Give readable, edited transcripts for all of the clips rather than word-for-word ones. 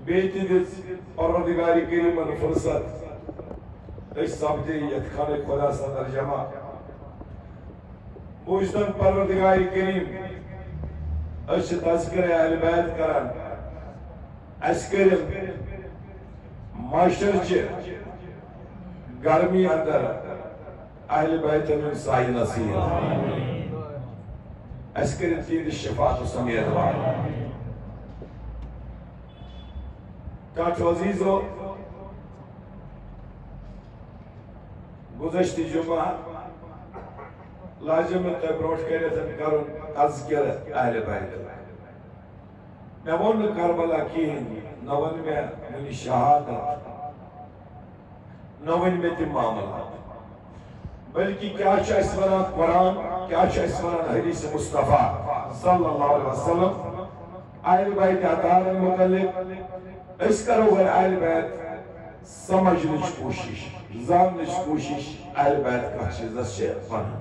بیتی دس پروردگاری کریمن فرصت اس سبجی یتخانه خدا صدر جمع بوجدن پروردگاری کریم اس تذکر اہل بیت کرن اس کریم معاشر چه گرمی اندر اہل بیت من سائی نصیر اس کریم تید شفاعت و سمید وار کانچو عزیزو گزشتی جمعہ لازم تبروٹ کرتن کرن تذکر اہل بیت میں ون کربلا کین نہ ون میں منی شہادت نہ ون میں تم معاملات بلکہ کیا اس ونان قرآن کیا اس ونان حدیث مصطفیٰ صلی اللہ علیہ وسلم اہل بیت اطہار متعلق اس کرو گر اہل بیت سمجھنچ کوشش زاننچ کوشش اہل بیت کا چیزت سے بنا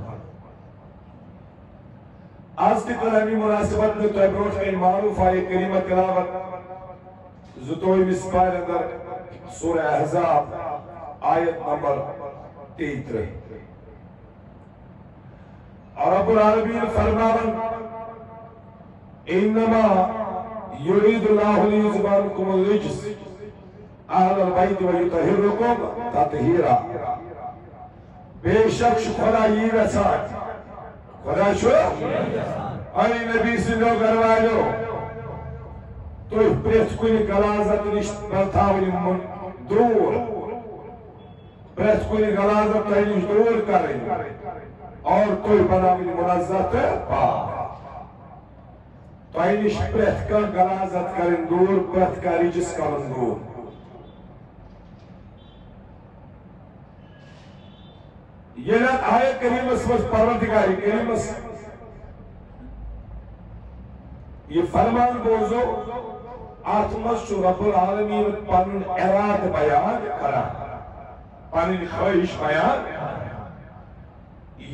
آج کی قرآنی مناسبت میں تو ابروٹ کا معروف آئے کریمہ تلاوت زتوئی مسپائل اندر سورہ احزاب آیت نمبر 33 اور رب العالمین فرماون انما یرید اللہ لیذبانکم الرجس اہل البیت ویطہرکم تطہیرا بے شک خدا یہ ویسان خدا شو علی نبی سنو گروائلو تو پریت کنی غلازت نشت برتاولی دور پریت کنی غلازت نشت دور کریں اور توی بناولی منازت پاک تو اینش پریت کا غلازت کریں دور پریت کا رجس کریں دور یہ رات آیت کریم اس وقت پروردگاری کریم اس یہ فرمان بوزو آتمس چو رب العالمین پانن اراد بیان کرا پانن خواہش بیان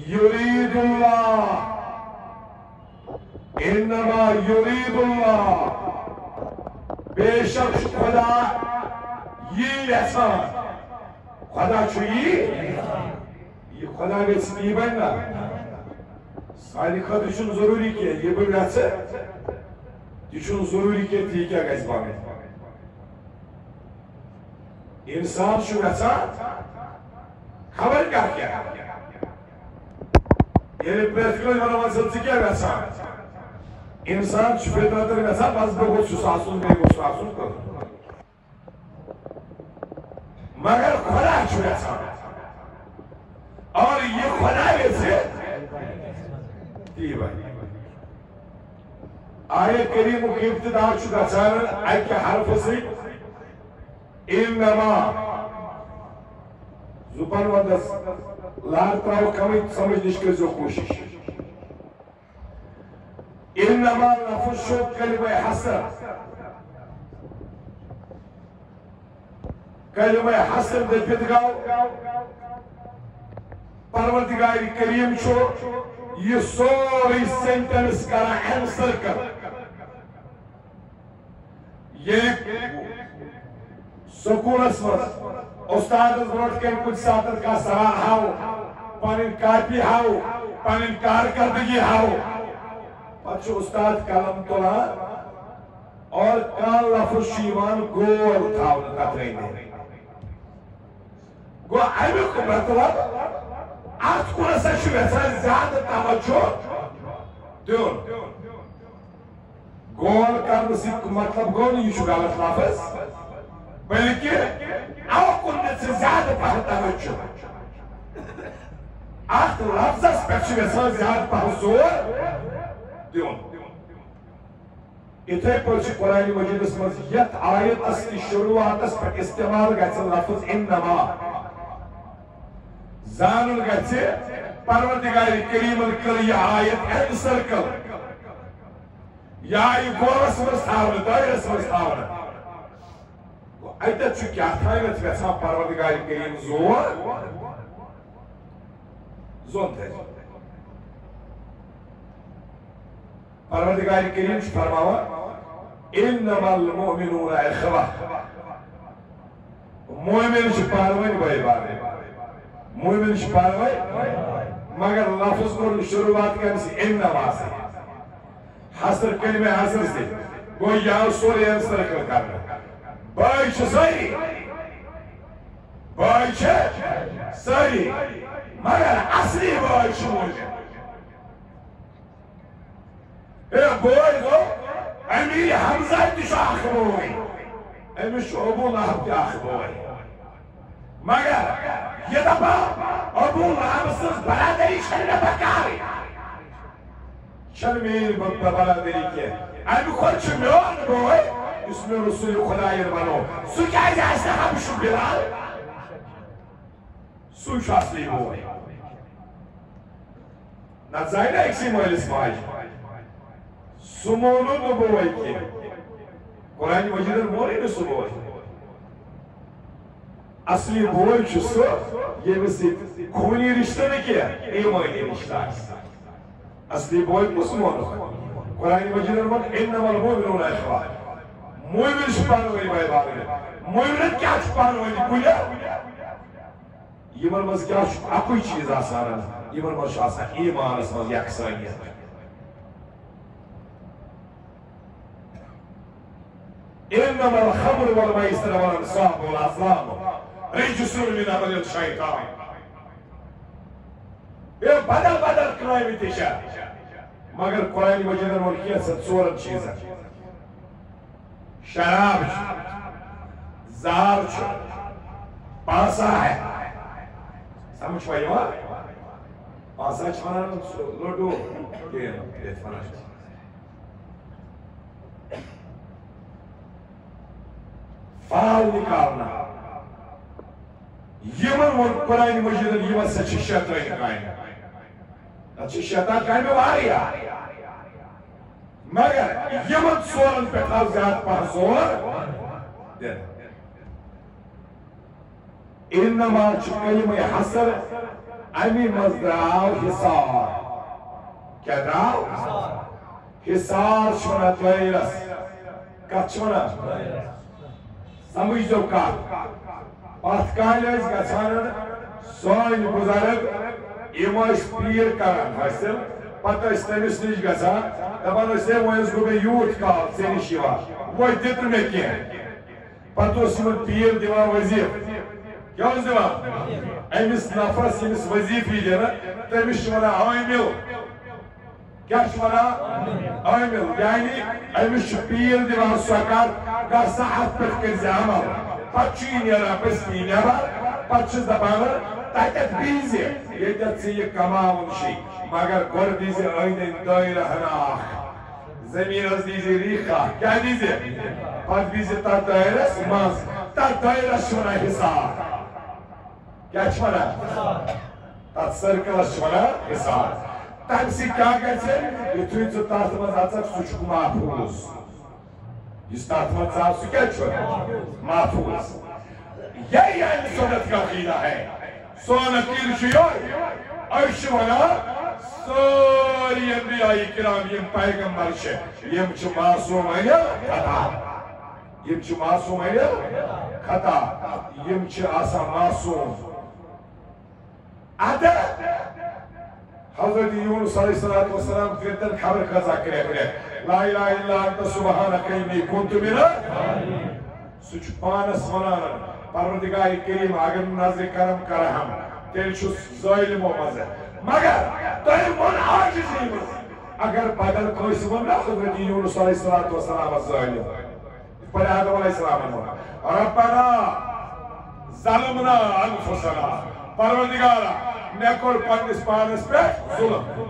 یرید اللہ انما یرید اللہ بے شک خدا یہ احسان خدا چو یہ خدا گیس نہیں بننا ساری خطر چون ضروری کیا یہ بھی گیس ہے یہ چون ضروری کیا تھی کیا گیس بانے انسان شو گیسا خبر کیا یہ پریتکلو جانا منصد سے کیا گیسا انسان شو فیدراتر گیسا بس بگو ساسون بگو ساسون کر مگر خدا شو گیسا اور یہ خدا سے آئے کریم کی ابتدا چکا چاہر آئے کے حرف سے انما زبان ودس لارتا و کمی سمجھنش کے جو کوشش انما لفظ شد کلمہ حسر کلمہ حسر دے پتگاو پروردگاری کریم چھو یہ سوری سینٹنس کرا انسر کر یہ سکون اسمت استاد ازروٹ کے کچھ ساتر کا سراح ہاو پانین کارپی ہاو پانین کارکردگی ہاو پچھو استاد کلم تولا اور کان لفظ شیوان گول تھاو نکترین گو ایمی کو مطلب آج کو رسا شویسان زیادہ توجہ دیون گول کرنے سے مطلب گول نہیں شو غلط لفظ بلکہ او کننے سے زیادہ پہر توجہ آج لفظ اس پر شویسان زیادہ پہر زور دیون اتھے پرچی قرآن مجید اس مزید آیت اس کی شروعات اس پر استعمال گئے لفظ انما زانل گئے پروردگاری کریم الکل یہ آیت این سرکل یا یہ گورس مرستاونا دائرس مرستاونا ایتا چھو کیا تھا یہ ویسا پروردگاری کریم زون تھے پروردگاری کریم فرماوا انما المؤمنون اخوہ مومن پانوین بھائی بارے مومن پانوین مگر لفظ کو شروعات کرنے سے انما سے حصر کلمہ حصر سے گو یہاں سوری انسرکل کرنا بھائی ساری بھائی ساری مگر اصلی بھائی مومن بوئی گو امیر حمزہ تشو آخ بوئی امیر ابو لہب تی آخ بوئی مگر یہ دفعہ ابو لہب سز برادری چھلنے پکاری چھل میری برادری کے امیر خود چھ میون بوئی اس میں رسول خدایر بنو سو کیا جائسے ہم شو بلال سو شاسلی بوئی نظائنہ اکسی مویلس مائی سمونو نبوئی کی قرآن مجید الموری نے سموئی اصلی بوئی چسو یہ بسی خونی رشتہ نہیں کیا ایمانی رشتہ اصلی بوئی کو سمونو قرآن مجید الموری انما المومنون اخوہ مومن شپانوئی بائی بائی مومن کیا شپانوئی کلیا یہ مرمز کیا اکوئی چیز آسانا یہ مرمز آسان ایمان اسمز یکسانیت انما الخمر والميسر والانصاب والازلام رجس من عمل الشيطان یہ بدل کرائم تشا مگر قرآن مجید الملکیت سے ژورن چیزن شراب زہر پانسا ہے سمجھ پائی ہوا پانسا چھوڑا لوڈو یہ فنش فال نکالنا یمن ون قرآن مجید یمن سے شیطان قائم اچھا شیطان قائم واریا مگر یمن سورن پہ تھا زیادہ پہ زور انما کلمہ حصر امی مزدراو حصار کیا دراو حصار چھونا دویرس کت چھونا سمجھ دو کات پاتھ کالی اس گچھانن سوئن بزرگ ایماش پیر کرن حاصل پتہ اس تیمیس نیش گچھان دبان اس تے وہ اس کو بے یوت کال سینی شیوا وہ دیتر میں کیا ہے پتہ اس میں پیر دیوان وزیف کیا اس دیوان ایمیس نفس ایمیس وزیفی دینا تیمیس شمانا آئیمیل کیا شمانا آئیمیل یعنی ایمیس پیر دیوان سوکات گر ساعت پر کنزی عمل پچین یا رپسنی نیبر پچز دبانر تاکت بیزی یہ جت یہ کماون شی مگر گر دیزی آئین دائرہ ہناخ زمین از دیزی ریخا کیا دیزی پت بیزی تا دائرہ سمانس تا دائرہ شمانا حساب کیا شمانا تا سرکل شمانا حساب تم سی کیا گئے یہ توی تو تاست مزاد سچ کو محفوظ اس تاست مزاد سو کیا چھوڑا محفوظ یہی ہے سنت کا عقیدہ ہے سنت کی رشیوئی ایشوانا ساری انبیاء کرام یم پیغمبر شے یم چھ معصوم ہے خطا یم چھ معصوم ہے خطا یم چھ آسا معصوم آدھا حضرت یونس علیہ السلام فرتن خبر قضا کرے لا الہ الا انت سبحانک انی کنت من سچ پانس ونانا پروردگار کریم اگر نظر کرم کرہم تیل چھس ظالم و مزہ مگر تیل من عاجزی مز اگر بدل کوئی سبن حضرت یونس علیہ السلام ظالم پر آدم علیہ السلام ربنا ظلمنا انفسنا پروردگارا نیکور پانس پانس پہ ظلم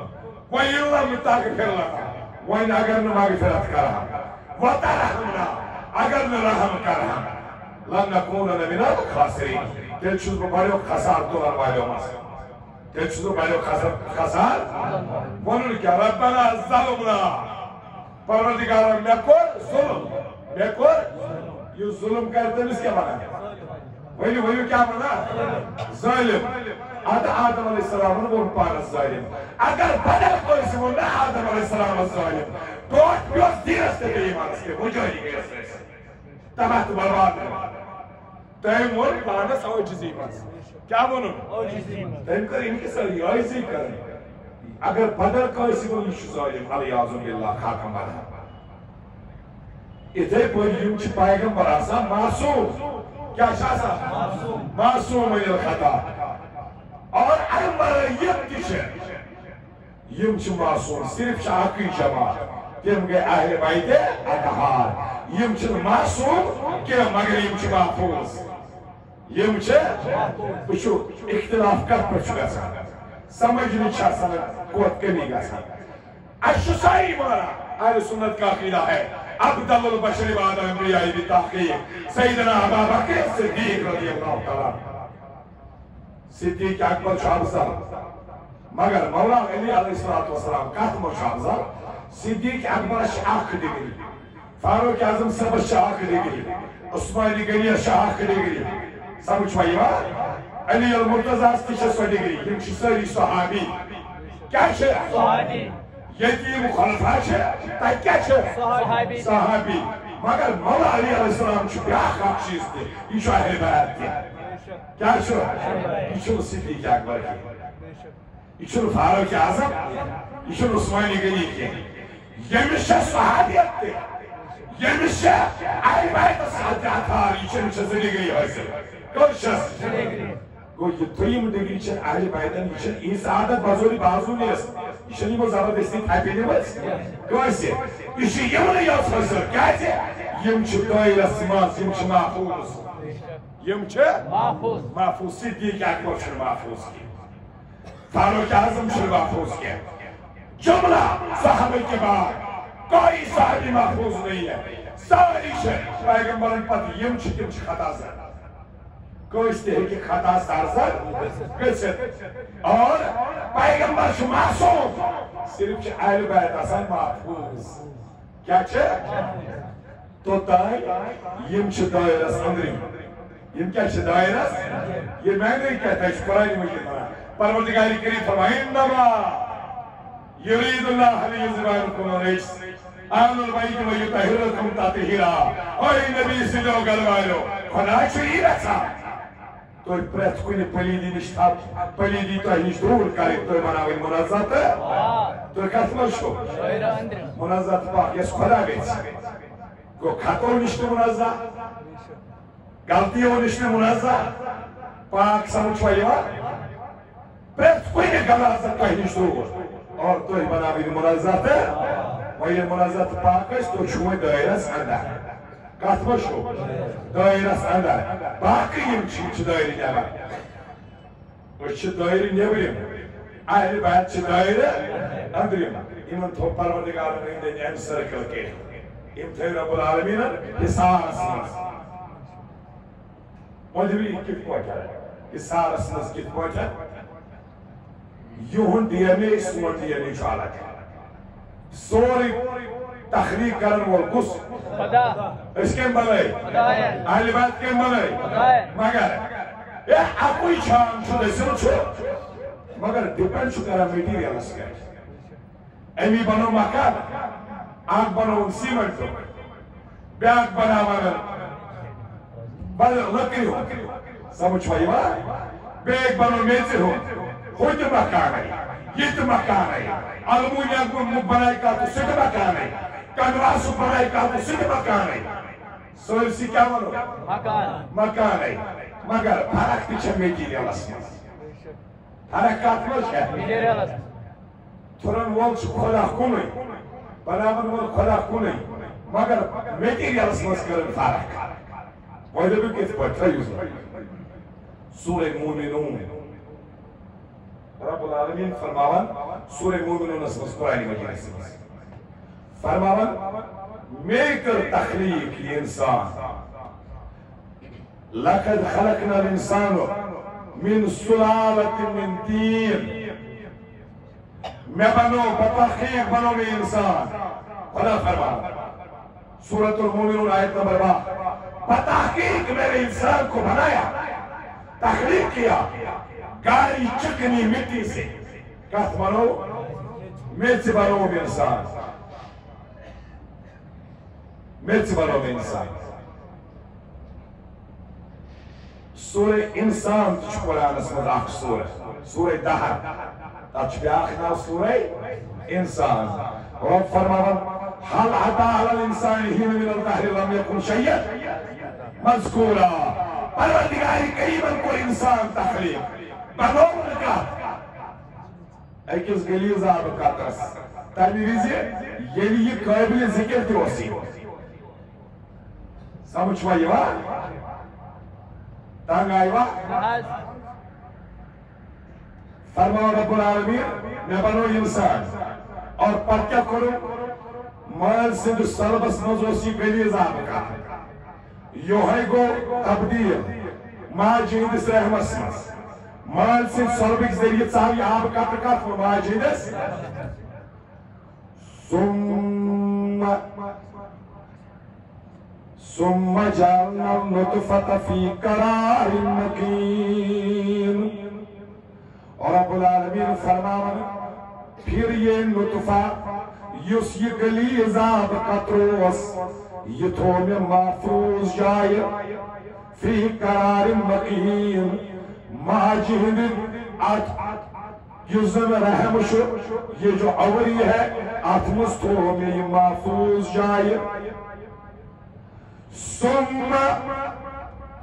وہی اللہ متاغفر لنا وہی اگر نماغفرت کرہم وطرحمنا اگر نرحم کرہم لن نکونن من الخاسرین تیل چیز کو بڑے خسار تو اروائی ماس تیل چیز کو بڑے خسار ونن کیا ربنا ظلمنا پروردگارا نیکور ظلم نیکور یہ ظلم کرتے ہیں اس کے معنی ہے وہی کیا معنی ظالم آدم علیہ السلام نے وہ پانس ظالم اگر بدل کوئی سے وہ نہ آدم علیہ السلام ظالم توٹ پیوس دیرس تے ایمانس کے مجھوری گئے سے تباہ تو برباد ہے تیم ون پانس اوجز ایمانس کیا بنو تیم کر ان کی سر یائزی کریں اگر بدر کائسی کو یہ ظالم علی اعظم باللہ خاکم بنا اتھے پر یم چھ پیغمبر آسان معصوم کیا شاسا معصوم من الخطا اور ایمر یم کشے یم چھ معصوم صرف شاکی جماعت تم گئے اہل بیت اطہار یم چھ معصوم کہ مگر یم چھ محفوظ یم چھ بچو اختلاف کر پر چھ گسا سمجھ نہیں چھا سمجھ قوت کمی گسا اشسائی مارا اہل سنت کا عقیدہ ہے افضل البشر بعد انبیاء بتحقیق سیدنا ابا بکر صدیق رضی اللہ تعالیٰ صدیق اکبر شاہبزہ مگر مولا علی علیہ السلام کاتم و شاہبزہ صدیق اکبر شاہ دیگری فاروق اعظم سب شاہ دیگری عثمانی گریہ شاہ دیگری سمجھ پائی بات علی المرتضی استیش سو دیگری یم چھ ساری صحابی کیا چھے صحابی یتیم خلفہ چھے تاکہ کیا چھے صحابی مگر مولا علی علیہ السلام چھو بیاخ اک چیز تھی یہ چھو اہل بیت کی کیا چھو یہ چھو صدیق اکبر کی یہ چھو فاروق اعظم یہ چھو عثمانی گریہ کی یمش صحابیت تھی یمش اہل بیت صحابیت تھار یہ چھو زندگی حاصل کوشش گو یہ دویم دیگری چھن اہل بیتن یہ چھن این سعادت بازوری بازو نیست یہ چھن یہ زبردستی تھاپی نیست گوشی یہ چھن یمن یاس حاصل کیسے یم چھ دائرہ سماز یم چھ محفوظ یم چھ محفوظ صدیق اکبر چھن محفوظ کی فاروق اعظم چھن محفوظ کی جملہ صحابہ کے بعد کوئی صحابی محفوظ نہیں ہے ساری چھن پیغمبرن پت یم چھ تم چھ خطا زن کوشتے ہیں کہ خطا سارزد گسد اور پیغمبر شو معصوم صرف چھ اہل بیت آسان محفوظ کیا چھے تو تائی یم چھ دائرس اندری یم کیا چھ دائرس یہ میں نہیں کہتا ہے قرآن مجید مانا پروردگاری کریم فرمائے انما یرید اللہ علیہ زبانکم الرجس آمن البیت و یطہرکم تطہیرا اور نبی سے جو گلوائلو خدا چھ رسا تو پرت کنی پلیدی نشتا پلیدی تو ہیچ دور کاری تو مناوی منازات تو کتمر شو منازات پاک یس خدا بیت گو خطو نشتا منازات غلطیو نشتا منازات پاک سمجھ وائیوا پرت کنی غلازت تو ہیچ دور اور تو مناوی منازات وی منازات پاک اس تو چھوئے دائرس اندر کاتمر شو دائرس اندر باقی یم چھ دائری نیبر اس چھ دائری نیبریم اہل بیت چھ دائری اندریم ایمن تو پروردگار رہندن ام سرکل کے ام تھی رب العالمین حسار اسمس مجھوی کت پوچھا حسار اسمس کت پوچھا یہن ڈی این اے سون ڈی این اے چھ الگ سوری تخلیق کرن وول کس اس کے بلائی اہل بیت کے بلائی مگر یہ اپوی چھان چھو دسل چھو مگر ڈیپینڈ چھو کرا میٹیریلس کے امی بنو مکان آگ بنو سیمنٹ بیاگ بنا بل لکری ہو سمجھ پائی بات بیگ بنو میچر ہو خود مکان ہے یہ تو مکان ہے المونیا بنائی کا تو سکھ مکان ہے کنواسو بنائی کا تو سکھ مکان ہے سورسی کیا بنو مکان ہے مگر فرق پیچھے میٹیریلس میں حرکات ملک ہے تھرن وول خدا کنوئی بناون وول خدا کنوئی مگر میٹیریلس مز کرن فرق وائدہ بھی کس پر تھیوز سورہ مومنون رب العالمین فرماون سورہ مومنون اسمس قرآن مجید اسمس فرماون میں کر تخلیق یہ انسان لقد خلقنا الانسان من سلالت من تین میں بنو بتحقیق بنو میں انسان خدا فرماون سورۃ المومنون آیت نمبر 12 بتحقیق میں نے انسان کو بنایا تخلیق کیا گاری چکنی مٹی سے کہت بنو میں سے بنو میں انسان میچ بنو میں انسان سورہ انسان تچ قرآن اس میں راک سورہ دہر تچ بیاخ ناو سورہ انسان رب فرماون حل عطا علی الانسان ہی من الدہر لم یکن شیئا مذکورا پروردگاری قریباً کو انسان تخلیق بنون کا ایکس گلیز آب قطرس تمی ویزی یلی یہ قابل ذکر تی وسی سمجھ وائی وا تانگ آئی وا فرماؤ رب العالمین میں بنو انسان اور پر کیا کرو مال سندھ سلبس مزوسی گلیز آب قطر یوہی گو تبدیل ماجہد رحمس مز مال سندھ سلبک ذریعہ چاہی آب قطر قطر ماجہد ثم جعلنا النطفة في قرار مكين اور رب العالمین فرماون پھر یہ نطفہ یس یہ گلیز آب قطروس یہ تھو میں محفوظ جائے فی قرار مکین ماجہد یزن رحم شو یہ جو عوری ہے اتمس تھو میں محفوظ جائے ثم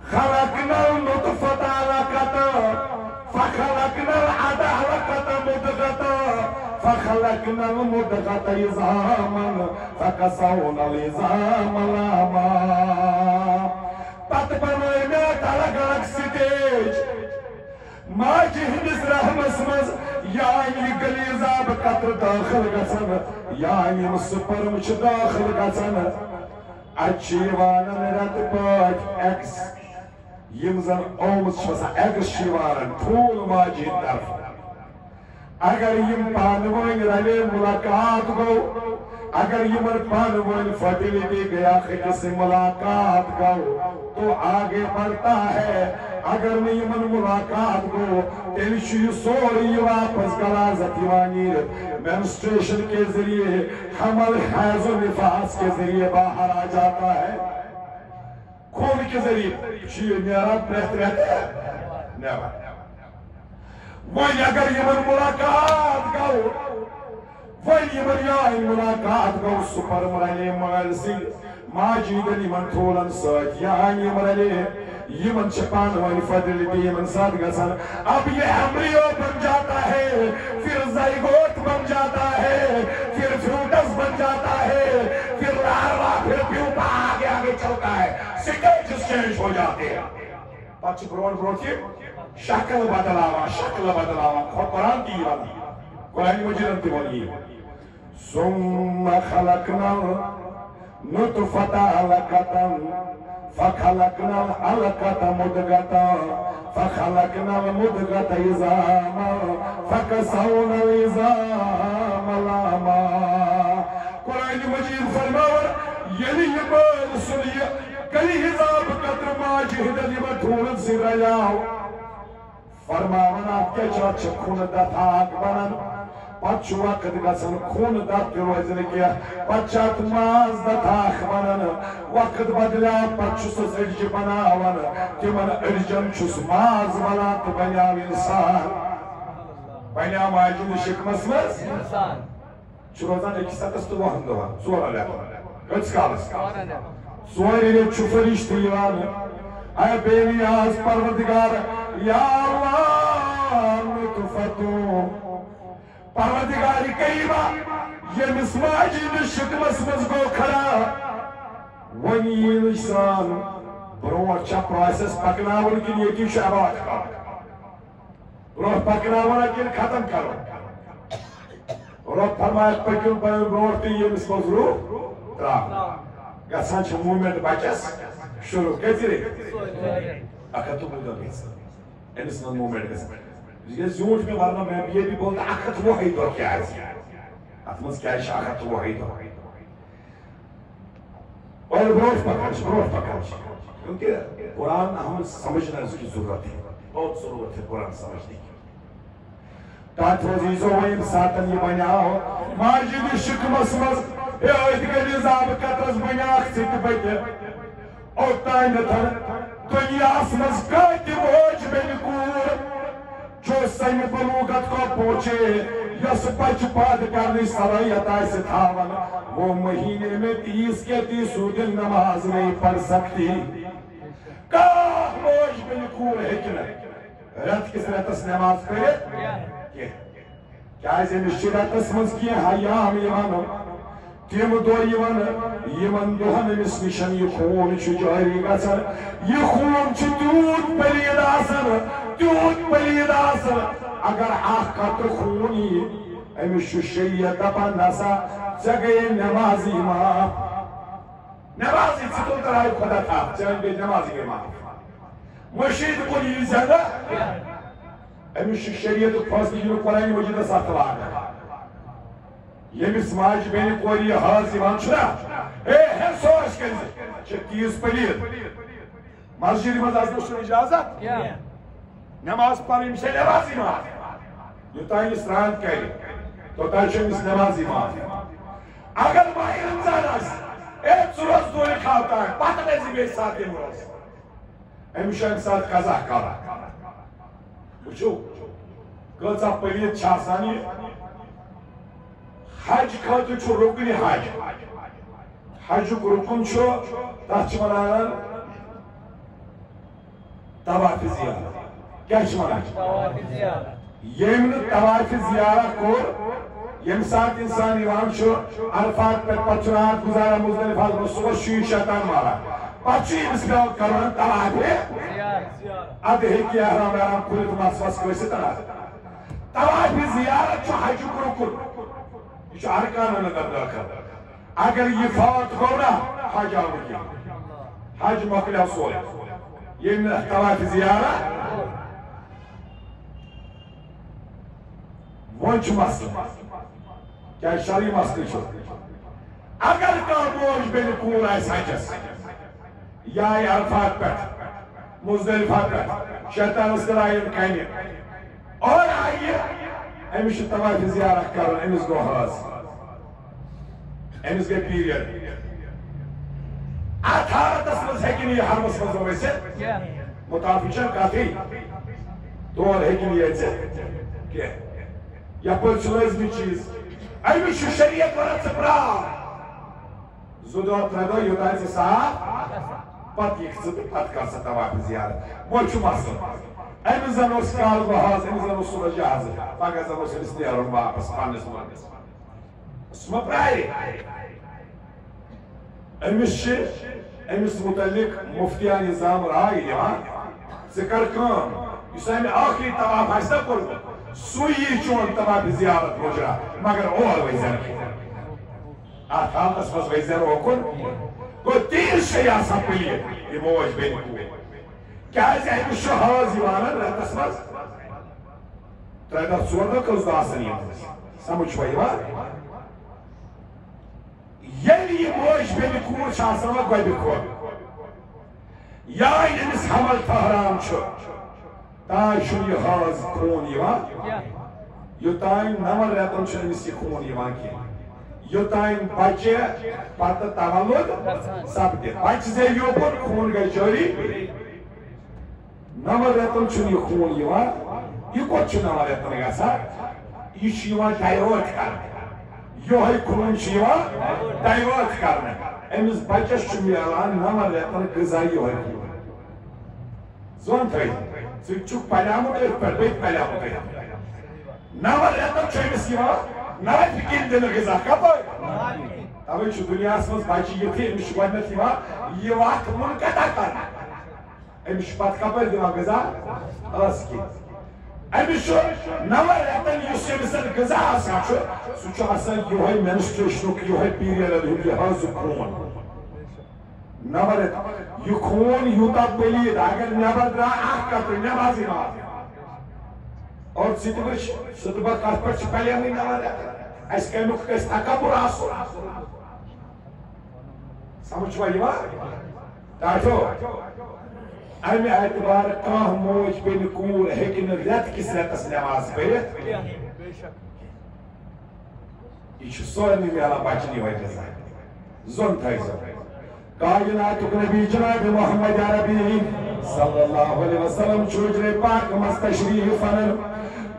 خلقنا النطفة علقة فخلقنا العلقة مضغة فخلقنا المضغة عظاما فكسونا العظام لحما پت بنوئی میں الگ الگ سٹیج ماجہ ہندس رحمس مز یعنی گلیز آب قطر داخل گژھن یعنی سپرم چھ داخل گژھن اچھی وانن رت پاک ایکس یم زن اومس چھسا ایکس شیوارن پھول ماجہ طرف اگر یم پانوین رلے ملاقات گو اگر یمن پانوین فرٹیلیٹی گیا خیلی سے ملاقات گو تو آگے بڑھتا ہے اگر نہیں یمن ملاقات گو تیلشی سوری واپس غلازت یوانیرت منسٹریشن کے ذریعے حمل حیض و نفاس کے ذریعے باہر آ جاتا ہے خون کے ذریعے شیر نیرات پریت رہتے ہیں نیور وہی اگر یمن ملاقات گو وہی یمن یائی ملاقات گو سپر مرلی مرسی ماجیدن یمن تھولن ساتھ یعنی مرلی یمن چپان والی فیڈیلیٹی یمن ساتھ گسن اب یہ ایمبریو بن جاتا ہے پھر زائگوٹ بن جاتا ہے پھر فیوٹس بن جاتا ہے پھر لاروا پھر پیوپا آگے آگے چلتا ہے سٹیجز چینج ہو جاتے ہیں پچھ برون بروٹی شکل بدلاوا قرآن کی یادی قرآن مجرم تی بولی ثم خلقنا نطفة علقة فخلقنا العلقة مضغة فخلقنا المضغة عظاما فكسونا العظام لحما قرآن مجید فرماور یلی یمال سنیہ کلی حضاب قطر ماجہد لیمن تھولن سی رلیاو فرماون آپ کے چاچ خون دتاک بنن پچ وقت گسن خون دت روزن کیا پچات ماز دتاک بنن وقت بدلیا پچ سس ارج بناون تمن ارجن چس ماز بنا تو بنیا انسان بنیا ماجد شکمس مز چروزان ایک ستس تو وحن دوان سورا لیتا کچھ کالس سوری لے چفرش دیوان اے بے نیاز پروردگار یا اللہ نطفتو پروردگاری قیبہ یہ مسماجی نشکمس مزگو کھڑا ونی انسان برون چا پروسیس پکناون کی لیے کی شعبات کا برون پکناون کی ختم کرو برون فرمائے پکن پر برون تی یہ مسمزرو ترا گسان چھ مومنٹ بچس شروع کیسی رہی اکھتو بودھا بیس انس من مومنٹ گسان یہ زیونٹ میں ورنہ میں یہ بھی بولتا اکھت وحی دور کیا ہے اتمنز کیا ہے اکھت وحی دور اور بروش پکڑش کیونکہ قرآن ہم سمجھنا اس کی ضرورت ہے بہت ضرورت ہے قرآن سمجھنے کی تات وزیزو ویم ساتن یہ بنیا ہو ماجد شکمس مز نظام قطرس بنیاک سٹ بتہ اوتان دنیا مز کت موج بن کور جو سن بلوغت کو پہنچے یس بچ پاد کرنے صلاحیت آئے تھاون وہ مہینے میں 30 کے 30 دن نماز نہیں پڑھ سکتی کاہ موج بن کور ہیکن رت کس رتس نماز پڑھے کیا امس رتس مز کی حیام یوان تم دو یمن دہن امس نشن یہ خون جاری گژھان یہ خون تیوت پلید آسان تیوت پلید آسان اگر اخ قطر خون یہ امس شریعت دپان نسا ژے گٔیے نمازی معاف نمازی ژٕ تُل ترٛاوِ خۄدا تھپھ ژےٚ گٔے نمازی گٔے معاف مشید کُن یی زیادہ امس شریعت فٲصلہٕ یہِ قرآن مجیدس اتھ لاگان یمس ماج بین کوری حاض یوان چھنا اے ہے سوچ کر چیز پلید مسجد مز آسن اجازت نماز پڑھن سے نمازی معاف یوتان یہ سران کرے توتان امس نمازی معاف اگر ماہ رمضان آس اے ژٕ دوری کھاتا ہے پتہ نزی بے ساتھ دن روز امس امہ سات قضا کرا وچھو کۭژاہ پلید چھ آسان یہ حج خاطر چھو رکن حج حجک رکن چھو تاچ منان طواف زیارت کیا چھ منان یم طواف زیارت کو یم سات انسان یوان چھو عرفات پر پچرات گزارا مزدلفہ صبح شوی شیطان مارا پچی امس بیاو کرن طواف اد ہیکی احرام احرام کھلت مسوس کوئی طواف زیارت چھو حجک رکن یہ ارکان اندر داخل اگر یہ فوت گو نا حج آو گیا حج مکلیو سوئے یہ طواف زیارت ونچ مسئلہ کیا شرعی مسئلہ چھو اگر کام موج بین کور آئے حجس یا عرفات پر مزدلفہ پر شیطان اسکرائیم کہنے اور آئیے امس طواف زیارت کرن امس گو حاض امس گئی پیریڈ ات حالتس مز ہیکن یہ حرمس مز ؤسِتھ متعفی چھن کتھٕے تور ہیکن یہ أژِتھ کینٛہہ یپٲرۍ چھُ لٲزمی چیٖز امس چھُ شریعت ونان ژٕ پرٛار 2 دۄہ 3 دۄہ یوٚتانۍ ژٕ صاف پتہٕ یِکھ ژٕ تہٕ پتہٕ کر سا طواف زیارت وۄنۍ چھُ مسلہٕ امس زن اوس کال گو حاض امس زن اوس صبح جہاز پگہ زن اوس امس نیرُن واپس پننس ملکس سُہ ما پرٛارِ امس متعلق مفتیان نظام راے دِوان ژٕ کر کٲم یُس امہِ ٲخری طواف آسہِ نا کوٚرمُت سُے یی چون طواف زیارت مُجرا مگر اور ؤسۍزٮ۪نہٕ کینٛہہ اتھ حالتس منٛز ؤسۍزٮ۪نہٕ اوکُن گوٚو تیٖژ چھے آسان پلید یہِ موج بیٚنہِ کوٗر کیازِ امس چھُ حاض یوان رٮ۪تس منٛز 3 دۄہ 4 دۄہ کٔژ دۄہ آسان یِمس سمجھ چھُوا یِوان ییٚلہِ یہِ موج بیٚنہِ کوٗر چھِ آسان وۄنۍ گۄڈٕ کھۄر یا ییٚمِس حمل ٹھہران چھُ تانۍ چھُنہٕ یہِ حاض خوٗن یِوان یوٚتانۍ 9 رٮ۪تن چھُنہٕ أمِس یہِ خوٗن یِوان کینٛہہ یوٚتانۍ بچہِ پتہٕ تولُد سپدِ بچہِ زٮ۪وِ یوکُن خوٗن گژھِ جٲری 9 رٮ۪تن چھُنہٕ یہِ خوٗن یِوان یہِ کوٚت چھُ 9 رٮ۪تن گژھان یہِ چھُ یِوان ڈایوٲٹ کرنہٕ یِہوٚے خوٗن چھُ یِوان ڈایوٲٹ کرنہٕ أمِس بچس چھُ میلان 9 رٮ۪تن غذا یِہوٚے خوٗن زون تھٲیِو ژٕ چھُکھ پلیومُت أتھۍ پٮ۪ٹھ بیٚیہِ پلیومُت أتھۍ 9 رٮ۪تن چھُ أمِس یِوان نافہِ کِنۍ دِنہٕ غذا کپٲرۍ توے چھُ دُنیاہس منٛز بچہِ یِتھٕے أمِس چھُ گۄڈنٮ۪تھ یِوان یہِ وتھ منقطع کرنہٕ أمِس چھُ پتہٕ کپٲرۍ دِوان غذا ٲسہٕ کِنۍ أمِس چھُ 9 رٮ۪تن یُس أمِس غذا آسان چھُ سُہ چھُ آسان یِہوٚے مینسٹریشنُک یِہوٚے پیریڈن ہُنٛد یہِ حاضُک خوٗن 9 رٮ۪تھ یہِ خوٗن یوٗتاہ پلید اگر نٮ۪بر درٛاو اکھ قطرٕ نٮ۪مازی معاف اور ژٕ تہِ وٕچھ سُہ دپان کتھ پٮ۪ٹھ چھِ پلیمٕے 9 رٮ۪تن اسہِ کمیُک گژھِ تکبُر آسُن سمجھ چھُوا یِوان ٹاٹھو امہِ اعتبار کانٛہہ موج بیٚنہِ کوٗر ہیٚکہِ نہٕ رٮ۪تہٕ کِس رٮ۪تس نٮ۪ماز پٔرِتھ یہ سورنی میلا بچنی وجہ زون تھائیزو کائنات نبی جناب محمد عربی صلی اللہ علیہ وسلم چوجر پاک مستشریف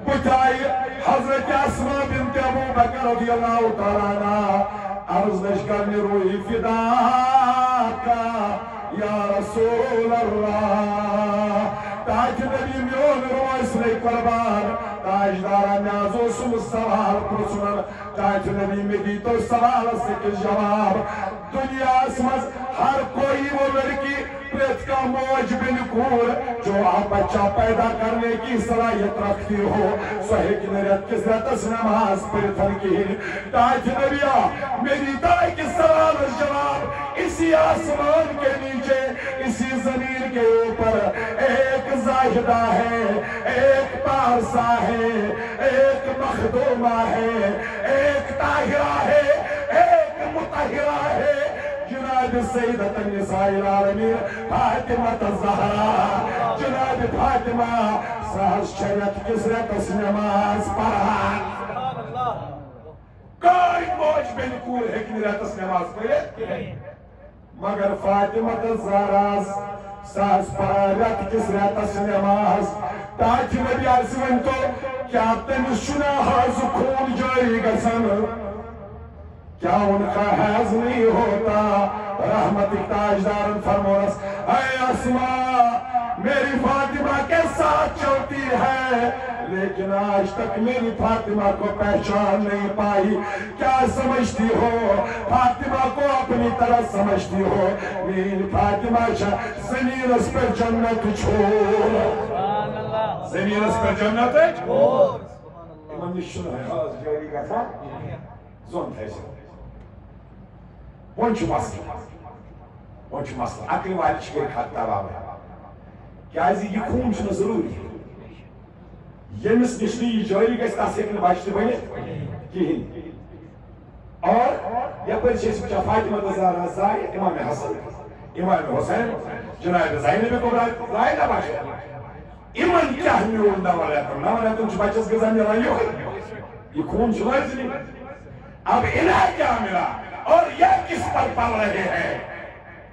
بتائی حضرت اسماء بنت ابو بکر رضی اللہ تعالیٰ عنہ عرض نشکرنی روحی فداکا یا رسول اللہ تاج نبی میون رویس لئی قربان تاجدارا نیازو سم سوال پرسنن تاج نبی میں دی تو سوال سکل جواب دنیا اسمس ہر کوئی وہ لڑکی پریت کا موج بالکل جو آپ بچہ پیدا کرنے کی صلاحیت رکھتی ہو سہیک نریت کس رتس نماز پرتن کی تاج نبیہ میری دائی کی سوال جواب اسی آسمان کے نیچے اسی زمین کے اوپر ایک زاہدہ ہے ایک پارسا ہے ایک مخدومہ ہے ایک طاہرہ ہے ایک مطہرہ ہے جناب سیدت النساء العالمین فاطمہ الزہرا جناب فاطمہ سہر شریعت کس رتس نماز پڑھا کوئی موج بالکل ہے کہ رتس نماز پڑھے مگر فاطمہ الزہرا سہر پڑھا کس رتس نماز تاج نبی عرصن تو کیا تنس چنا حاض خون جاری گسن کیا ان کا حیض نہیں ہوتا رحمت تاجدارن فرمونس اے اسماء میری فاطمہ کے ساتھ چلتی ہے لیکن آج تک میری فاطمہ کو پہچان نہیں پائی کیا سمجھتی ہو فاطمہ کو اپنی طرح سمجھتی ہو میری فاطمہ زمین اس پر جنت چھوڑ زمین اس پر جنت چھوڑ امن نشن ہے خاص جاری کا تھا زون تھے سے ونچ مسئلہ عقل والی شکر کھاتا بابا کیا یہ خون چھنا ضروری یمس نشنی یہ جاری گیس تاس ایک نباشتے بنے کہیں اور یا پر چیز کچھ فاطمہ الزہرا زائی امام حسن امام حسین جناب زینب کو زائی نباشتے امام کیا ہمیون نوالیتم چھ بچس گزانی رائیو یہ خون چھنا ازلی اب انہیں کیا ملا اور یہ کس پر پل رہے ہیں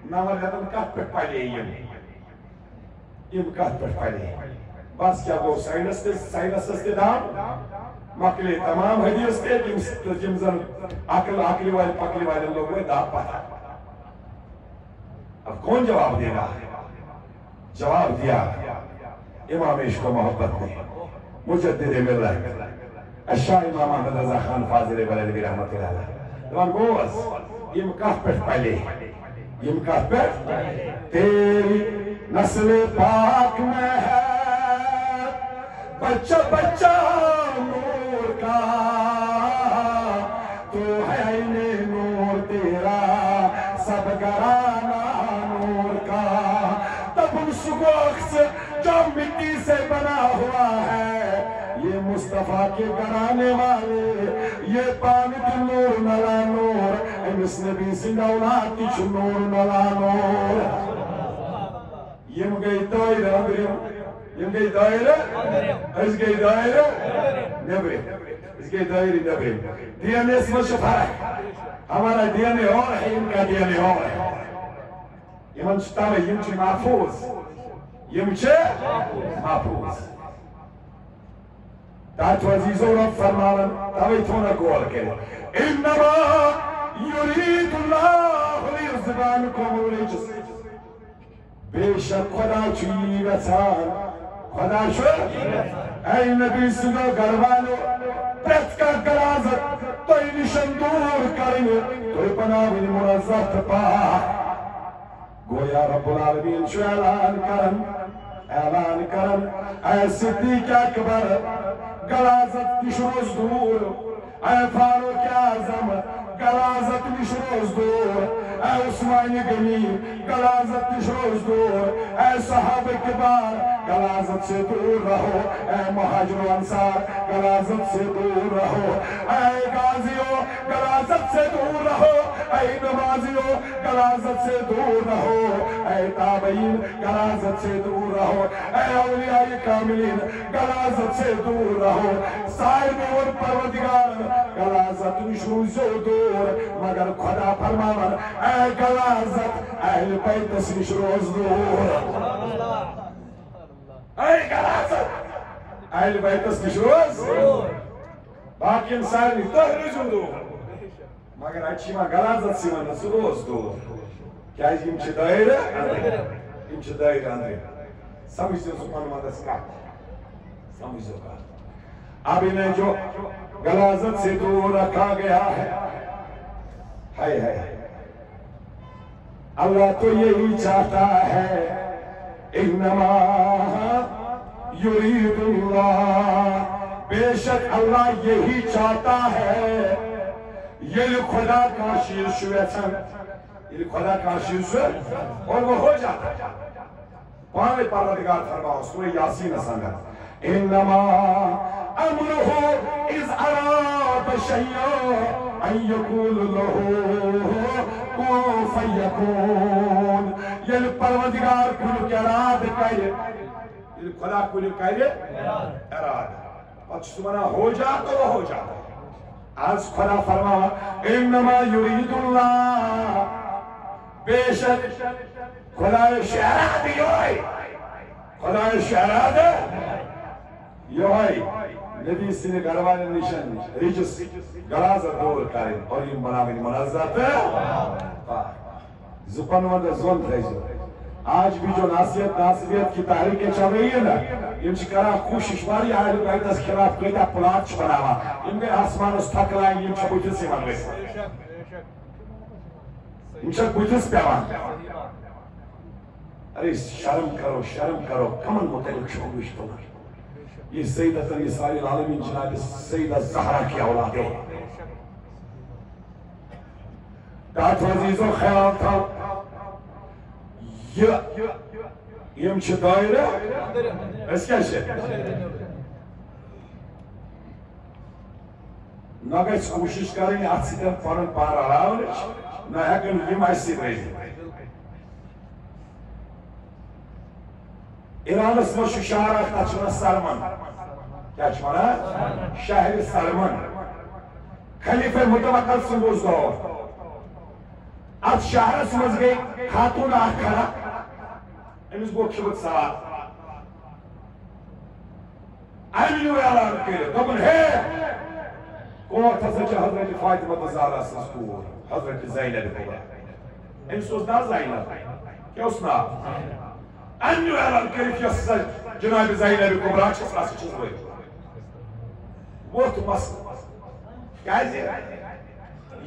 نوالیتم کت پر پلے یم کت پر پلے بس کیا گو سائنس استدام مکلی تمام حدیث کے جم زن عقلی والے پکلی والے لوگ میں دا پتا اب کون جواب دے گا جواب دیا امام عشق و محبت نے مجدد ملت الشاہ امام احمد رضا خان فاضل بلدی رحمت اللہ علیہ دوان گوز یم کت پر پلے یم کت پر تیری نسل پاک میں ہے بچہ بچہ نور کا تو ہے انہیں نور تیرا سب گرانا نور کا تب اس وقت جو مٹی سے بنا ہوا ہے یہ مصطفیٰ کے گرانے والے یہ پانت نور نلا نور امس نبی سنگھ اولاد کی چھ نور نلا نور یم گئی دائرہ اندریم یم گئی دائرہ اس گئی دائرہ نبریم اس گئی دائرہ نبریم ڈی این ایس میں شفارہ ہمارا ڈی این اے اور ہے ان کا ڈی این اے اور ہے یمن چھتاوے یم چھ محفوظ یم چھ محفوظ تاچ وزیز و رب فرمالن تاوی تونا گول کرے انما یرید اللہ لیرزبانکم الرجس بے شک خدا چوئی ویسان خدا شو اے نبی سنگا گروانو پریت کا گرازت توی نشن دور کرنے توی بناوی منظف پاک گویا رب العالمین شو اعلان کرن اے صدیق اکبر گرازت نشروز دور اے فاروق اعظم گرازت نشروز دور اے عثمان غنی غلاظت نش روز دور اے صحابہ کبار غلاظت سے دور رہو اے مہاجر و انصار غلاظت سے دور رہو اے غازیوں غلاظت سے دور رہو اے نمازیوں غلاظت سے دور رہو اے تابعین غلاظت سے دور رہو اے اولیاء کاملین غلاظت سے دور رہو صاحب اور پروردگار غلاظت نش روزو دور مگر خدا فرماون اے غلاظت اہل بیت نش روز دور اے غلاظت اہل بیت نش روز باقی انسان نہیں تو روزو دور مگر اچھی ما غلاظت سی ون سو روز دور کیا یم چھ دائرہ یم چھ دائرہ اندر سمجھ دو سبحان مدس کا سمجھ دو کا اب انہیں جو غلاظت سے دور رکھا گیا ہے ہائے ہائے اللہ تو یہی چاہتا ہے انما یرید اللہ بے شک اللہ یہی چاہتا ہے یہ خدا کا شیر شویتن یہ خدا کا شیر شویتن اور وہ ہو جاتا ہے پانے پروردگار فرماؤ سورہ یاسین سنگا انما امرہ اذ اراد شیئا ان یقول له کن فیکون یہ پروردگار کل کے اراد کرے یہ خدا کل کرے اراد پچھ تمہارا ہو جا تو وہ ہو جاتا آج خدا فرماؤ انما یرید اللہ بے شک خدا شہرات یوئی خدا شہرات یوئی نبی سن گروان نشان ریجس غلاظت دور کریں اور یہ منامین منظرت زبان وندر زون تھیزو آج بھی جو ناصریت کی تحریکیں چل رہی ہے نا یہ چکرہ کوشش ماری آئے لوگ آئیت اس خلاف کوئیتا پلاٹ بناوا ان میں آسمان اس تھک لائیں یہ چھبوٹی سے من رہے ان چھک بوٹس پیوان ارے شرم کرو کمن متعلق شعوش تمہاری یہ سیدت نساء العالمین جناب سیدہ زہرا کی اولاد ہے دات عزیز و خیال تھا یہ چھ دائرہ اس کیا شد نہ گئی کوشش کریں آت سیدھا پرن پار آراؤنش نہ ہیکن یہ ایسی رہی ایران اس میں شہر اکتا چھنا سلمان کیا چھنا شہر سلمان خلیفہ متوکل سنگوز دور اب شہر اس میں گئی خاتون آکھرا امس گو کھبت سوال ایمینو اعلان کرے دبن ہے کوت حضرت حضرت فاطمہ زہرا سسکور حضرت زینب کو امس اس نا زینب کیا اس نا ایمینو اعلان کرے کہ اس جناب زینب کو براچ اس راس چیز ہوئی وہ تو مسئلہ کیسے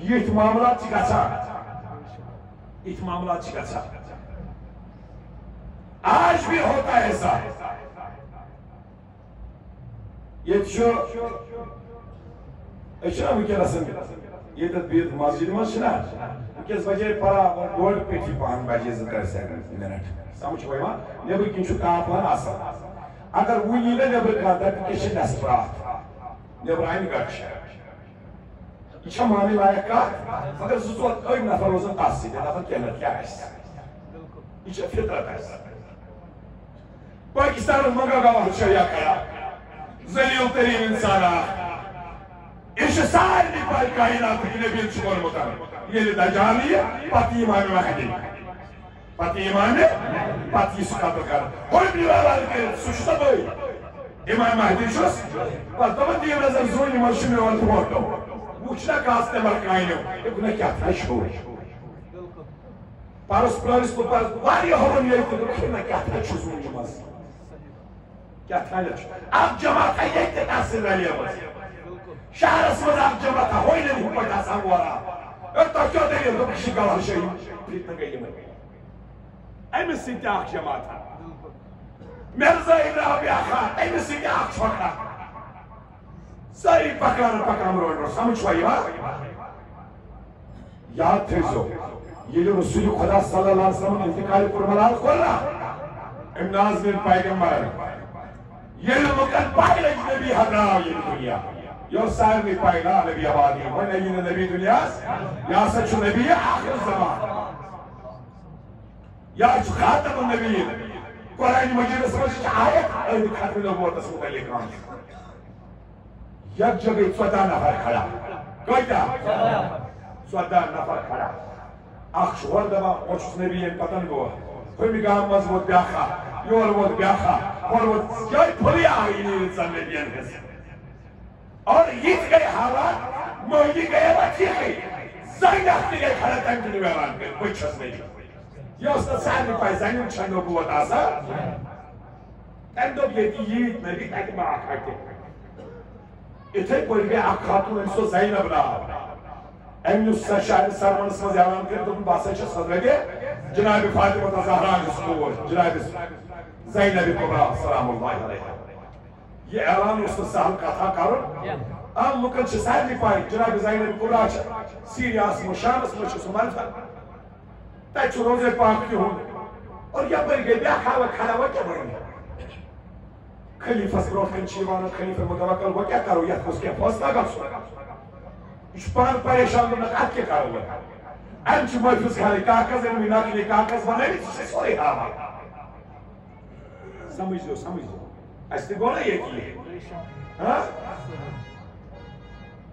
یہ معاملات چی گچھا یہ معاملات چی گچھا آج بھی ہوتا ہے ایسا یہ چھو اشنا مکہ رسم یہ تدبیر مسجد میں شنا کس بجے پرا ڈوڑ پیٹھی پان بجے زکر سیکنڈ منٹ سمجھ ہوئی ماں نیبر کن چھو کاپان آسا اگر وہ یہ نیبر کا در کشی نسپرات نیبر آئین گرش یہ چھو مانی لائق کا اگر زوزوات کوئی نفر روزن قاسی دے نفر کیمت کیا ہے یہ چھو فطرت ہے پاکستان منگا گواہ شریعہ کیا ذلیل ترین انسانا اس ساری پر کائنات کی نبی شکر مطابق یہ دجالی ہے پتی ایمان واحدی پتی ایمان ہے پتی سکاتر کر کوئی بھی والال کے سشتا بھئی ایمان واحدی شس پر تو بندی نظر زونی مرشمی والت موٹو وچنا کاستے مرکائنو ایک انہیں کیا تھا شور پارس پرارس کو پارس واری ہون یہ تو کھینا کیا تھا چوزونی ماز کیا تھا اب جماعت ہے یہ تاثر رہی ہے شہر اسمد اب جماعت ہے ہوئی نہیں پڑھا ساموارا اتنا کیوں دے گئے تو کشی گواہ شہید پریتنا گئی مر گئی ایم سیتی آخ جماعت ہے مرزا ابراہی آخر ایم سیتی آخ چھوڑا ساری پکان روڑ سمجھ ہوئی بات یاد تھے سو یہ رسول خدا صلی اللہ علیہ وسلم انتقال کرملال کھولنا ام نازمین پیغمبر یہ لکن پائل نبی حضراو یہ دنیا یہ سارنی پائلا نبی آبادی وہ نبی نبی دنیا یا سچ نبی آخر زمان یا خاتم النبی قرآن مجید سمجھ آیت ایدی ختم نبوت اس متعلقان یک جگہ 14 نفر کھڑا کوئیتا 14 نفر کھڑا اخ شوار دبا اوچس نبی پتن گوا فمی گام مضبوط بیاخا یور وود بیاخا اور وود جای پھلی آئی انسان نبی انگز اور یہ گئے حالات موجی گئے بچی گئی زائن اختی گئے کھڑا تنگی نویران کر کوئی چھس نہیں یہ اس نے سارنی پائی زائن چھنو قوت آسا اندو بیتی یہ نبی تاکی با آخا کے اتھے کوئی گئے آخ خاتون انسو زینب نا ایمنیس شاید سرمان اسمز اعلان کرد تو باسا چه صدرگه جناب فاطمه زهران اسکور جناب زینب کبرا سلام اللہ علیہ یہ اعلان اس نے سہل کتھا کرن ام مکن چه سر نپائی جناب زینب کبرا چه سیریاس مشام اسمو چه سمال تھا تا چه روز پاک کی ہوں اور یا بر گئی بیا خواہ کھڑا وہ کیا بڑھنی خلیفہ سبروت کن چیوانا خلیفہ متوکل وہ کیا کرو یا اس کے فوستا گا اش پان پریشان دو نقاد کے کارو گا انچ محفظ کھالی کاغذ انمی ناکلی کاغذ بنائی سے سوری آما سمجھ دو ایسے گونا یہ کی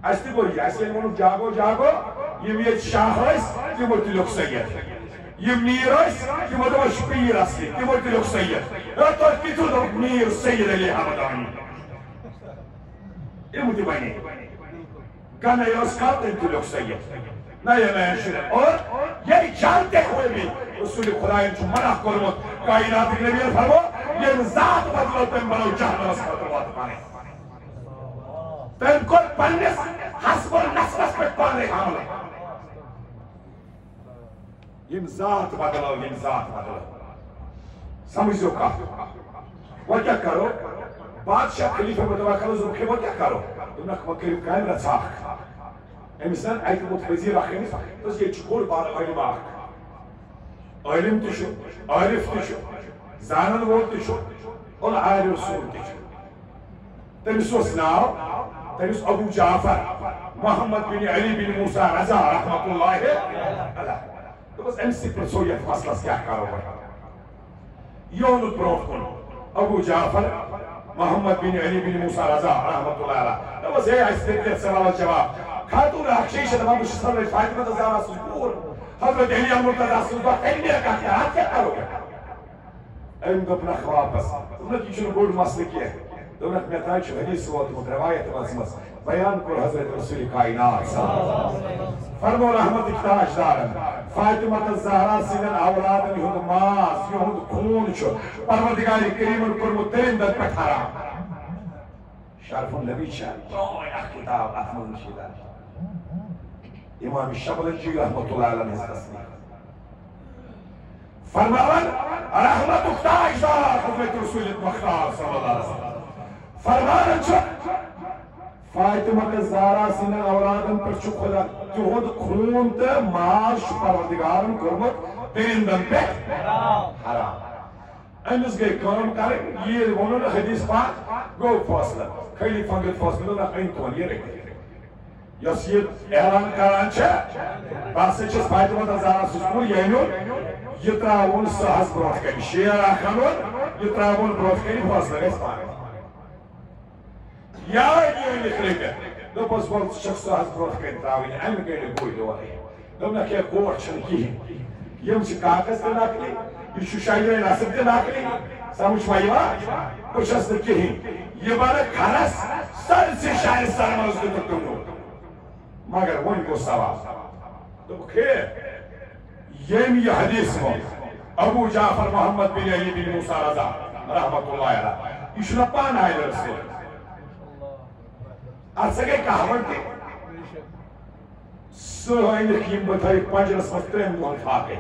ایسے گو یہ ایسے گونا جاگو یہ میت شاہ رئیس یہ مرتی لوگ سید یہ میر رئیس یہ مرتی شپیر اصلی یہ مرتی لوگ سید تو کتو دو میر سید علی حمدانی یہ مرتی بائنی کہنا یہ اس کا انتو لوگ سید نہ یہ میں شرح اور یہ جانتے ہوئے بھی رسول خدا انچو منع کرمت کائنات کے نبی فرمو یہ ذات بدلو تم بنو جہنم اس کا تروات پانے تم کو پنس حسب النسبس پر پانے حاملے یہ ذات بدلو سمجھو کا وہ کیا کرو بادشاہ خلیفہ متوکل زرکے وہ کیا کرو تم نکمہ کریم قائم رساخ امسان ایت متفزیر آخری تو یہ چکور بار علم آخ علم تشو عارف تشو زانن وول تشو اور عارف رسول تشو تمس اس ناو تمس ابو جعفر محمد بن علی بن موسیٰ رضا رحمت اللہ علیہ تو بس امسی پر سویت مسئلہ کیا کرو گا یونت بروف کن ابو جعفر محمد بن علی بن موسیٰ رضا رحمت اللہ علیہ تو بس یہ استقلال سوال جواب خاتون اخشیش تمام بشستر رجل فاطمہ تزارہ سجبور حضرت علی المرتضی سجبور تیمیہ کا اختیارات کیا کرو گا این دبنا خواب بس دونک ایچون بول مسئلہ کیا ہے دونک میتائی چو حدیث سوات روایت مزمس بیان کر حضرت رسول کائنات فرمو رحمت اکتاش دارن فاطمہ تزارہ سینن اولادن یہود ماس یہود خون چو پروردگاری کریم کرمو ترندت پٹھارا شرف النبی شرف اختتاب احمد نشیدان امام شبل الجی رحمت اللہ علیہ تصنیف فرمان رحمت اختاش دار حضرت رسول مختار صلی اللہ علیہ وسلم فرمان انچو فاطمہ زارہ سنن اولادن پر چکھلا تہود خون تے ماش پروردگارن کرمت درندن پہ حرام امس گئی کام کریں یہ ونن حدیث پاک گو فاصلہ خیلی فنگت فاصلہ نہ اینتون یہ رکھتے یس یہ اعلان کران چھے باسے چھس فاطمہ تزارہ سسکور یعنون یہ تراؤن سہز بروت کری شیر آخانون یہ تراؤن بروت کری فاصلہ گئی سپانے یا یہ لکھلے گئے دو پس بہت شخص سہز بروت کری تراؤن ایم گئی گوئی دو آئی دو نہ کیا گوڑ چھنکی ہیں یہ ہم سے کاغذ تے ناکلی یہ ششائی ناصب تے ناکلی سمجھ مائیوہ کچھ اس نے کہیں یہ بارے کھرس سر سے شاید سرمان اس نے تکتوں گو مگر وہ ان کو سوا تو خیر یہ حدیث ہو ابو جعفر محمد بن علی بن موسیٰ رضا رحمت اللہ علیہ اشنا پان آئے درسے آسکے کہاون تے سوئین رکیم بتائی پنجرس مسترین دوان فاقے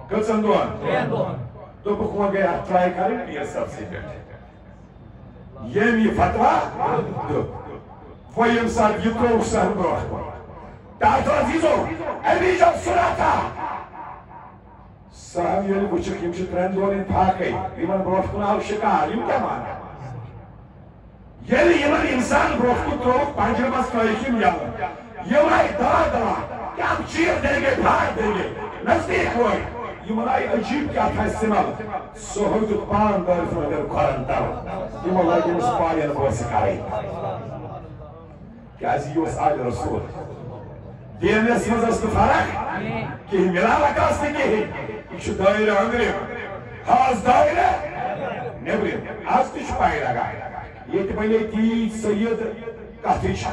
کلسن دوان تو بخوان گیا ٹرائی کریں یہ سب سے بیٹھے یہ فتوہ دو وہ امسال یہ تو سہن بروح کو تاہتو عزیزو ابھی جب سنا تھا صاحب یہ وچک یم چھ ترین دون پھاکے یمن بروٹ کن آو شکار یم کیا مانا یلی یمن انسان بروٹ کن تروک پانجر مز ترائیکیم یالن یم آئی دا کیا چیر دیں گے پھاک دیں گے نزدیک ہوئی یمن آئی عجیب کیا تھا استعمال سوہد پان دارت مگر قرن تر یم اللہ یم سپاین بوسی کاری کیا زی یوس آل رسول دین اس مزست فرق کہ ملا لکاستی کہ ایک دائرہ اندریم ہاز دائرہ نبریم آز تیش پائی لگا یہ بنے تیج سید کہتیش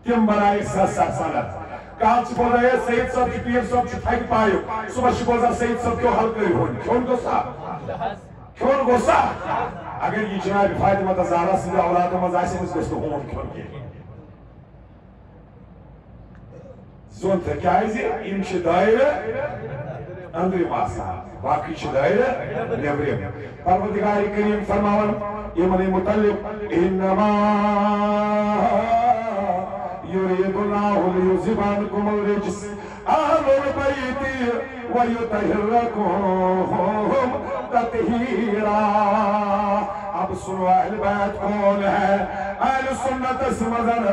تم بنائے سند کال چھ بوزا ہے سید صاحب کی پیر صاحب چھ تھک پائیو صبح چھ بوزا سید صاحب کیوں حل کری ہونی کیون گوسا اگر یہ جناب فاطمہ زہرا سید اولاد مزاشی اس گوستو ہون کیون کی زون تھا کیا ہے زی ان چھ دائرہ اندری ماسا باقی چھ دائرہ نبریم پروردگار کریم فرماون ایمن مطلب انما يريد الله ليذهب عنكم الرجس أهل البيت ويطهركم تطهيرا اب سنو اہل بیت کون ہے اہل سنت سمزن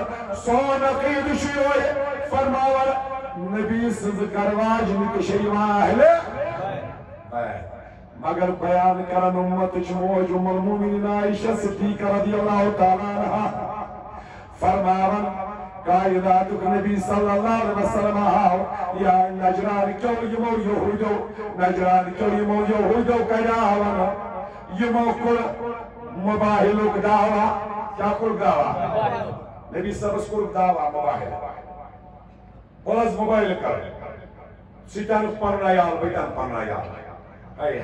سون عقید شیوئے فرماور نبی سز کرواج نکشیوہ اہل مگر بیان کرن امت چموج ام المومنین عائشہ صدیقہ رضی اللہ تعالیٰ عنہ فرماون قائداتک نبی صلی اللہ علیہ وسلم آو یا نجران کیوں یمو یہودو نجران کیوں یمو یہودو کجاوانا یمو کل مباہلوک دعوا کیا کل دعوا نبی صلی اللہ علیہ وسلم دعوا مباہل بولز مباہل کر سیتانک پرنا یال بیتان پرنا یال اے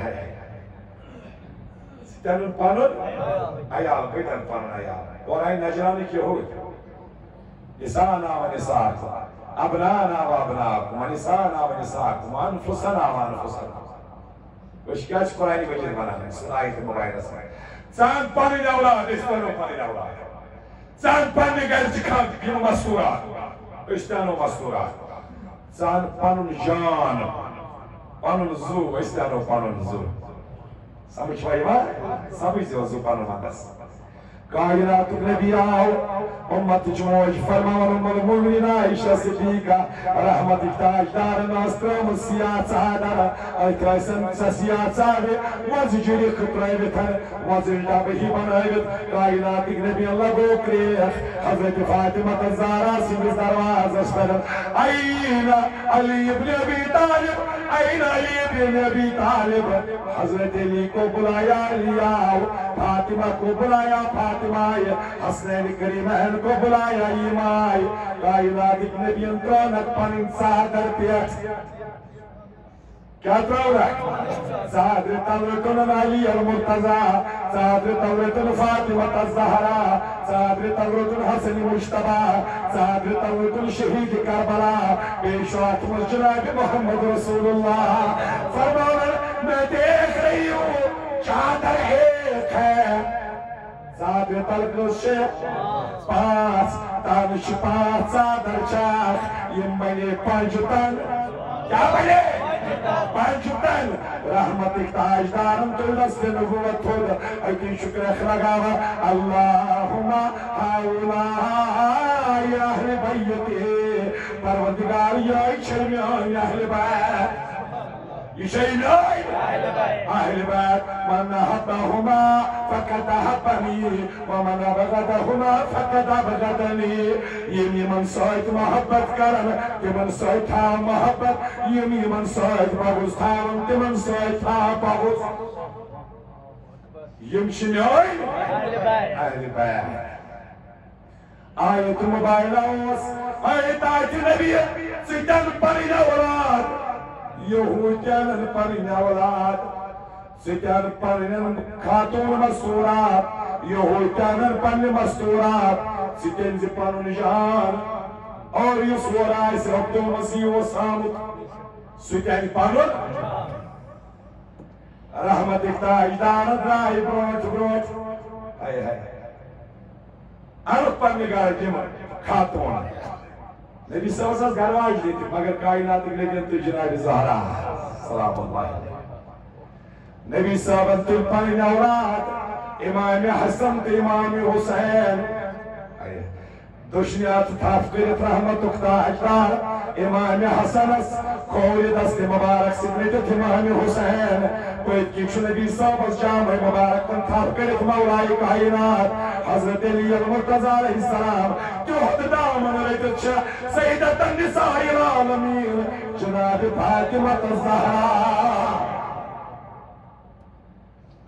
سیتانک پرنا یال بیتان پرنا یال اور آئی نجرانی کی ہوئی نسانا و نساکم ابنانا و ابناکم نسانا و نساکم انفسنا و انفسنا وشکاچ قرآنی مجید بنا ہے سنائیت مباہر اسمائی چاند پانی اولاد اشتانو پانی اولاد چاند پانی گر چکان یم مستورات اشتانو مستورات چاند پانون جان پانون زو اشتانو پانون زو سمجھ پائی ما سمجھ زو پانون مندس کائنات نبی آو امت جموج فرمان ام المؤمنین عائشہ صدیقہ رحمت تاجدار ناسترام سیاہ چادر ایترائسن سیاہ چادر وز جری خطرائی بتن وز جابہی بنائیت کائنات نبی اللہ گوکریخ حضرت فاطمہ الزہرا سنگز درواز اشتر این علی ابن ابی طالب این علی ابن ابی طالب حضرت علی کو بلایا علی آو فاطمہ کو بلایا فاطمہ حسنین کریمین کو بلایا ایمائی کائنات نبی انترونت پن سادر پیٹ کیا ترورک صادر تورتن علی المرتضی صادر تورتن فاطمة الزہرا صادر تورتن حسن مشتبہ صادر تورتن شہید کربلا پیشوات جناب محمد رسول اللہ فرمانا میں دیکھ رہی ہوں چادر ایک ہے صادر تلقل شیخ پاس تانش پاس صادر چاک یم بنے پانچتن کیا بنے پانچتن رحمت تاجدارم تو دست نبوت ہود ایتی شکر اخلقاوا اللہم حولائی اہل بیتی پروردگار یائی شرمیان اہل بیت يشيلوي أهل بيت من أحبهما فقد أحبني ومن أبغضهما فقد أبغضني يمي من سويت محبت كرم تمن سويتها محبت يمي من سويت بغض تام تمن سويتها بغض يمشنوي أهل بيت آية مبايلة آية النبي سيدان برينا وراد یہودیان پرین اولاد ستیان پرین خاتون مستورات یہودیان پرین مستورات ستین زپانون جان اور یس ورائس عبد المسیح و سامت ستیان پرین رحمت اکتاجدان درائی بروت ارد پرین گار جمع خاتون نبی صلی اللہ علیہ وسلم گرواج دیتی مگر کائنات لیکن تو جناب زہرا سلام اللہ علیہ نبی صاحب تل پنن اولاد امام حسن تو امام حسین دشنیات تھاف کرت رحمت تاجدار امام حسنس کھوی دست مبارک سکنیت امام حسین پویت کیچو نبی صاحب جامع مبارک تن تھاف کرت مولائی کائنات حضرت علی المرتضی علیہ السلام تحت دامن ریتت شا سیدت النساء العالمین جناب فاطمہ الزہرا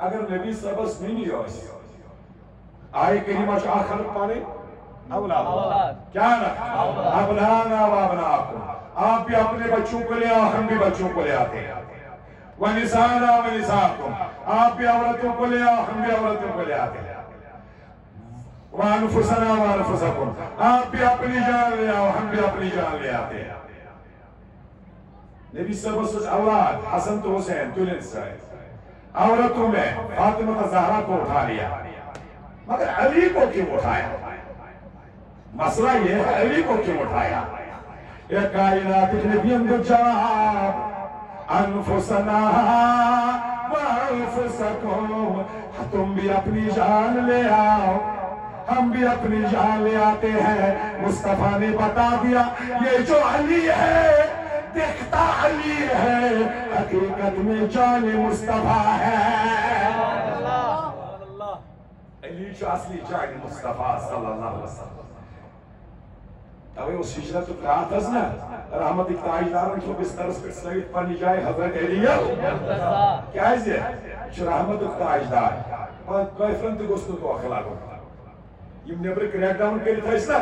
اگر نبی صاحب نہیں ہوئی آئے کریمہ چا آخر پانے اولاد کیا نا ابنانا و ابناکم آپ بھی اپنے بچوں کو لے ہم بھی بچوں کو لے آتے ہیں ونسانا و نساکم آپ بھی عورتوں کو لے ہم بھی عورتوں کو لے آتے ہیں وانفسنا و انفسکم آپ بھی اپنی جان لے آؤ ہم بھی اپنی جان لے آتے ہیں نبی صلی اللہ علیہ وسلم اولاد حسن تو حسین تلن سائے عورتوں میں فاطمہ زہرا کو اٹھا لیا مگر علی کو کیوں اٹھایا مسئلہ یہ ہے علی کو کیوں اٹھایا یہ کائنات نبیوں کو جواب انفسنا وانفسکم تم بھی اپنی جان لے آؤ ہم بھی اپنی جان لے آتے ہیں مصطفیٰ نے بتا دیا یہ جو علی ہے دیکھتا علی ہے حقیقت میں جان مصطفیٰ ہے علی جو اصلی جان مصطفیٰ صلی اللہ علیہ وسلم توی اس ہجرت رات از نا رحمت تاجدارن کو بسترس پر سویت پنی جائے حضرت علیہ کیا ہے یہ رحمت تاجدار کوئفرن تو گوستو تو اخلاقو یم نبر کریک ڈاؤن کری تھا اس نا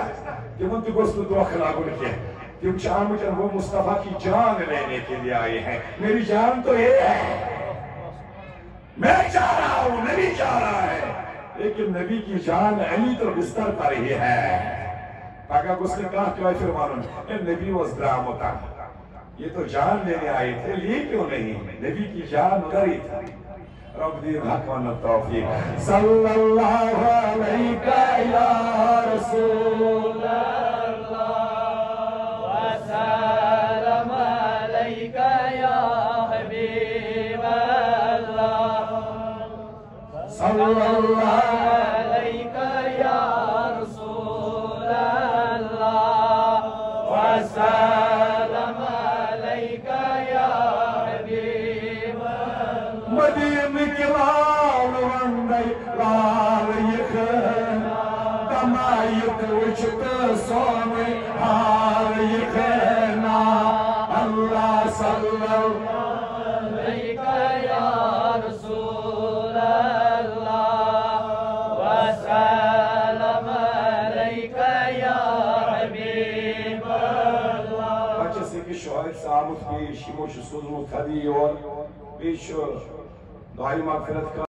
تیمن تو گوستو تو اخلاقو لکھے تم چاہمچن وہ مصطفیٰ کی جان لینے کے لیے آئے ہیں میری جان تو یہ ہے میں چاہ رہا ہوں نبی چاہ رہا ہے لیکن نبی کی جان علی تو بستر پر ہی ہے اگر اس نے کہا کہ پھر معلوم نبی was drama یہ تو جان لینے آئے تھے لی کیوں نہیں نبی کی جان کری تھی رب دین حق و التوفیق صلی اللہ علیہ یا رسول اللہ وسلم علیہ یا حبیب اللہ صلی اللہ علیہ یا رسول اللہ وسلم علیہ یا حبیب اللہ مدین کی لال وندی لال یخن دمائیت وچت سومی حال یخنا اللہ صلی اللہ علیہ یا رسول اللہ وسلم علیہ یا حبیب اللہ بچہ سے کہ شہد سامت پیش مجھ سوزمت خدی اور پیش دعائی مغفرت کا